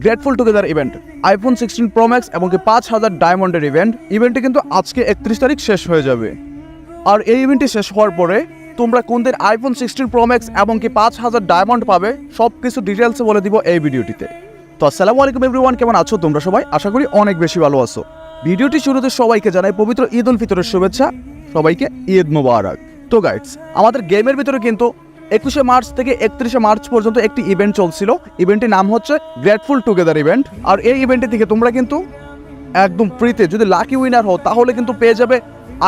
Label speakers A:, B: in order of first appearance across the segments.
A: Grateful together event, iPhone 16 pro max এবং 5000 ডায়মন্ডের ইভেন্টটি কিন্তু আজকে 31 তারিখ শেষ হয়ে যাবে। আর এই ইভেন্টটি শেষ হওয়ার পরে তোমরা কোন দিন আইফোন 16 প্রো ম্যাক্স এবং 5000 ডায়মন্ড পাবে সব কিছু ডিটেলসে বলে দিব এই ভিডিওটিতে। তো আসসালামু আলাইকুম এভরিওয়ান, কেমন আছো তোমরা সবাই? আশা করি অনেক বেশি ভালো আছো। ভিডিওটি শুরুতে সবাইকে জানাই পবিত্র ঈদ উল ফিতরের শুভেচ্ছা, সবাইকে ঈদ মোবারক। তো গাইডস, আমাদের গেমের ভিতরে কিন্তু 21শে মার্চ থেকে 31শে মার্চ পর্যন্ত একটি ইভেন্ট চলছিল। ইভেন্টের নাম হচ্ছে গ্রেটফুল টুগেদার ইভেন্ট। আর এই ইভেন্টটি থেকে তোমরা কিন্তু একদম ফ্রিতে যদি লাকি উইনার হও তাহলে কিন্তু পেয়ে যাবে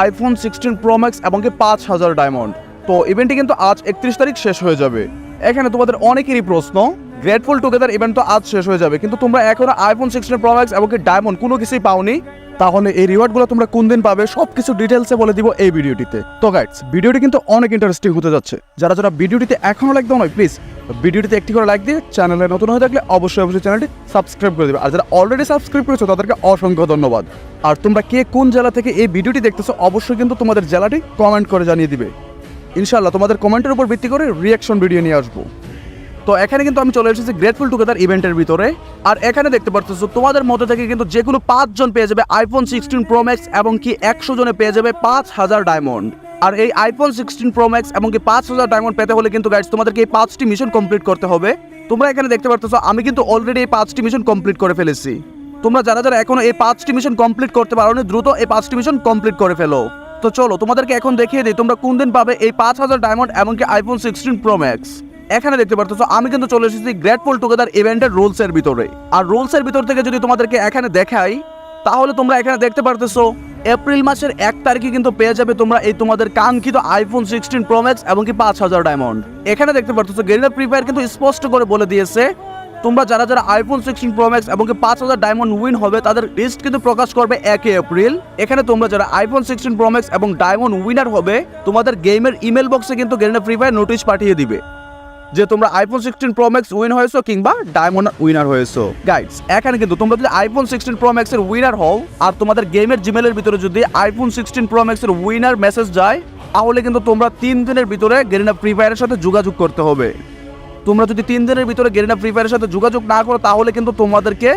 A: আইফোন 16 প্রো ম্যাক্স এবং 5000 ডায়মন্ড। তো ইভেন্টটি কিন্তু আজ 31 তারিখ শেষ হয়ে যাবে। এখানে তোমাদের অনেকেরই প্রশ্ন, গ্রেটফুল টুগেদার ইভেন্ট তো আজ শেষ হয়ে যাবে, কিন্তু তোমরা এখনো আইফোন 16 প্রো ম্যাক্স এবং ডায়মন্ড কোনো কিছুই পাওনি, তাহলে এই রিওয়ার্ডগুলো তোমরা কোন দিন পাবে সব কিছু ডিটেলসে বলে দিব এই ভিডিওটিতে। তো গাইডস, ভিডিওটি কিন্তু অনেক ইন্টারেস্টিং হতে যাচ্ছে। যারা যারা ভিডিওটিতে এখনো লাইক দাও নয়, প্লিজ ভিডিওটিতে একটি করে লাইক দিয়ে চ্যানেলে নতুন হয়ে থাকলে অবশ্যই চ্যানেলটি সাবস্ক্রাইব করে দেবে। আর যারা অলরেডি সাবস্ক্রাইব করেছো তাদেরকে অসংখ্য ধন্যবাদ। আর তোমরা কে কোন জেলা থেকে এই ভিডিওটি দেখতেছো অবশ্যই কিন্তু তোমাদের জেলাটি কমেন্ট করে জানিয়ে দিবে। ইনশাআল্লাহ তোমাদের কমেন্টের উপর ভিত্তি করে রিয়াকশন ভিডিও নিয়ে আসবো। তো এখানে কিন্তু আমি চলে এসেছি গ্রেটফুল টুগেদার ইভেন্টের ভিতরে। আর এখানে দেখতে পাচ্ছ তোমাদের মধ্যে থেকে কিন্তু যে কোনো 5 জন পেয়ে যাবে আইফোন 16 প্রো ম্যাক্স এবং 100 জনে পেয়ে যাবে 5000 ডায়মন্ড। আর এই আইফোন 16 প্রো ম্যাক্স এবং 5000 ডায়মন্ড পেতে হলে কিন্তু গাইস তোমাদেরকে এই 5টি মিশন কমপ্লিট করতে হবে। তোমরা এখানে দেখতে পাচ্ছ আমি কিন্তু অলরেডি এই 5টি মিশন কমপ্লিট করে ফেলেছি। তোমরা যারা যারা এখনো এই 5টি মিশন কমপ্লিট করতে পারোনি, দ্রুত এই 5টি মিশন কমপ্লিট করে ফেলো। তো চলো তোমাদেরকে এখন দেখিয়ে দিই তোমরা কোন দিন পাবে এই 5000 ডায়মন্ড এবং আইফোন 16 প্রো ম্যাক্স। এখানে দেখতে পাচ্ছ আমি কিন্তু চলে এসেছি গ্রেটফুল টুগেদার ইভেন্টের রুলস এর ভিতরে। আর রুলস এর ভিতর থেকে যদি তোমাদেরকে এখানে দেখাই তাহলে তোমরা এখানে দেখতে পারতেছো এপ্রিল মাসের 1 তারিখে কিন্তু পেয়ে যাবে তোমরা এই তোমাদের কাঙ্ক্ষিত আইফোন 16 প্রো ম্যাক্স এবং 5000 ডায়মন্ড। এখানে দেখতে পারতেছো গেরিনা ফ্রি ফায়ার কিন্তু স্পষ্ট করে বলে দিয়েছে তোমরা যারা যারা আইফোন 16 প্রো ম্যাক্স এবং 5000 ডায়মন্ড উইন হবে তাদের লিস্ট কিন্তু প্রকাশ করবে 1 এপ্রিল। এখানে তোমরা যারা আইফোন 16 প্রো ম্যাক্স এবং ডায়মন্ড উইনার হবে তোমাদের গেমের ইমেল বক্সে কিন্তু গেরিনা ফ্রি ফায়ার নোটিশ পাঠিয়ে দিবে যে তোমরা আইফোন 16 প্রো ম্যাক্স উইন হয়েছো কিংবা ডায়মন্ড উইনার হয়েছো। গাইডস, এখানে কিন্তু তোমরা যদি আইফোন 16 প্রো ম্যাক্স এর উইনার হও আর তোমাদের গেমের জিমেলের ভিতরে যদি আইফোন 16 প্রো ম্যাক্স এর উইনার মেসেজ যায় তাহলে কিন্তু তোমরা 3 দিনের ভিতরে গেরিনা ফ্রি ফায়ারের সাথে যোগাযোগ করতে হবে। তোমরা যদি 3 দিনের ভিতরে গেরিনা ফ্রি ফায়ারের সাথে যোগাযোগ না করো তাহলে কিন্তু তোমাদেরকে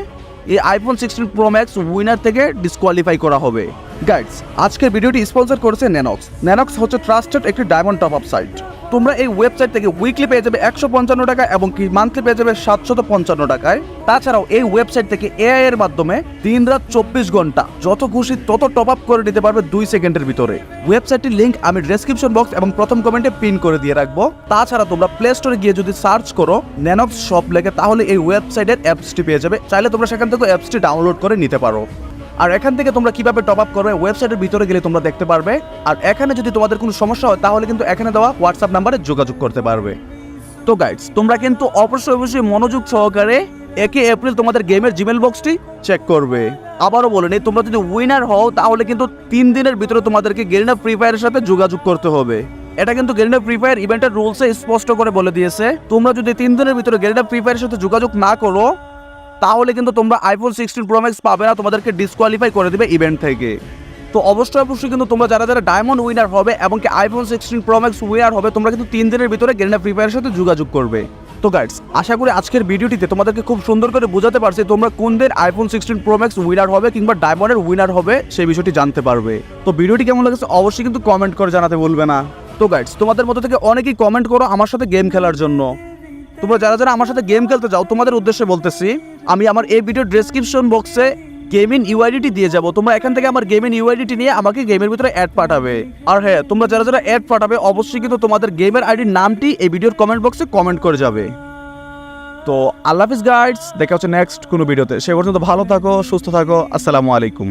A: এই আইফোন 16 প্রো ম্যাক্স উইনার থেকে ডিসকোয়ালিফাই করা হবে। গাইডস, আজকের ভিডিওটি স্পন্সর করেছে ন্যানক্স। ন্যানক্স হচ্ছে ট্রাস্টেড একটি ডায়মন্ড টপ আপ সাইট। তোমরা এই ওয়েবসাইট থেকে উইকলি পেয়ে যাবে 155 টাকা এবং কি মান্থলি পেয়ে যাবে 755 টাকায়। তাছাড়াও এই ওয়েবসাইট থেকে এআই এর মাধ্যমে দিন রাত 24 ঘন্টা যত খুশি তত টপ আপ করে নিতে পারবে 2 সেকেন্ডের ভিতরে। ওয়েবসাইটটির লিংক আমি ডেসক্রিপশন বক্স এবং প্রথম কমেন্টে পিন করে দিয়ে রাখবো। তাছাড়া তোমরা প্লে স্টোরে গিয়ে যদি সার্চ করো ন্যানক্স শপ লেখে তাহলে এই ওয়েবসাইটের অ্যাপসটি পেয়ে যাবে। চাইলে তোমরা সেখান থেকে অ্যাপসটি ডাউনলোড করে নিতে পারো। আর এখান থেকে তোমরা কিভাবে টপ আপ করবে ওয়েবসাইটের ভিতরে গেলে তোমরা দেখতে পারবে। আর এখানে যদি তোমাদের কোনো সমস্যা হয় তাহলে কিন্তু এখানে দেওয়া হোয়াটসঅ্যাপ নাম্বারে যোগাযোগ করতে পারবে। তো গাইডস, তোমরা কিন্তু অবশ্যই মনোযোগ সহকারে 1 এপ্রিল তোমাদের গেমের জিমেল বক্সটি চেক করবে। আবারও বলে নেই, তোমরা যদি উইনার হও তাহলে কিন্তু 3 দিনের ভিতরে তোমাদেরকে গেরিনা ফ্রি ফায়ারের সাথে যোগাযোগ করতে হবে। এটা কিন্তু গেরিনা ফ্রি ফায়ার ইভেন্টের রুলসে স্পষ্ট করে বলে দিয়েছে তোমরা যদি 3 দিনের ভিতরে গেরিনা ফ্রি ফায়ারের সাথে যোগাযোগ না করো তাহলে কিন্তু তোমরা আইফোন 16 প্রো ম্যাক্স পাবে না, তোমাদেরকে ডিসকোয়ালিফাই করে দিবে ইভেন্ট থেকে। তো অবশ্যই কিন্তু তোমরা যারা যারা ডায়মন্ড উইনার হবে এবং কি আইফোন 16 প্রো ম্যাক্স উইনার হবে তোমরা কিন্তু 3 দিনের ভিতরে গেরিনা ফ্রি ফায়ারের সাথে যোগাযোগ করবে। তো গাইডস, আশা করি আজকের ভিডিওটিতে তোমাদেরকে খুব সুন্দর করে বোঝাতে পারছি তোমরা কোন দিন আইফোন 16 প্রো ম্যাক্স উইনার হবে কিংবা ডায়মন্ডের উইনার হবে সেই বিষয়টি জানতে পারবে। তো ভিডিওটি কেমন লেগেছে অবশ্যই কিন্তু কমেন্ট করে জানাতে ভুলবে না। তো গাইডস, তোমাদের মধ্যে থেকে অনেকেই কমেন্ট করো আমার সাথে গেম খেলার জন্য। তোমরা যারা যারা আমার সাথে গেম খেলতে যাও তোমাদের উদ্দেশ্যে বলতেছি আমি আমার এই ভিডিও ডেসক্রিপশন বক্সে গেমিং ইউআইডিটি দিয়ে যাব। তোমরা এখান থেকে আমার গেমিং ইউআইডিটি নিয়ে আমাকে গেমের ভিতরে অ্যাড পাঠাবে। আর হ্যাঁ, তোমরা যারা যারা অ্যাড পাঠাবে অবশ্যই কিন্তু তোমাদের গেমের আইডির নামটি এই ভিডিওর কমেন্ট বক্সে কমেন্ট করে যাবে। তো আল্লাহ হাফিজ গাইডস, দেখা হচ্ছে নেক্সট কোনো ভিডিওতে। সে পর্যন্ত ভালো থাকো, সুস্থ থাকো। আসসালামু আলাইকুম।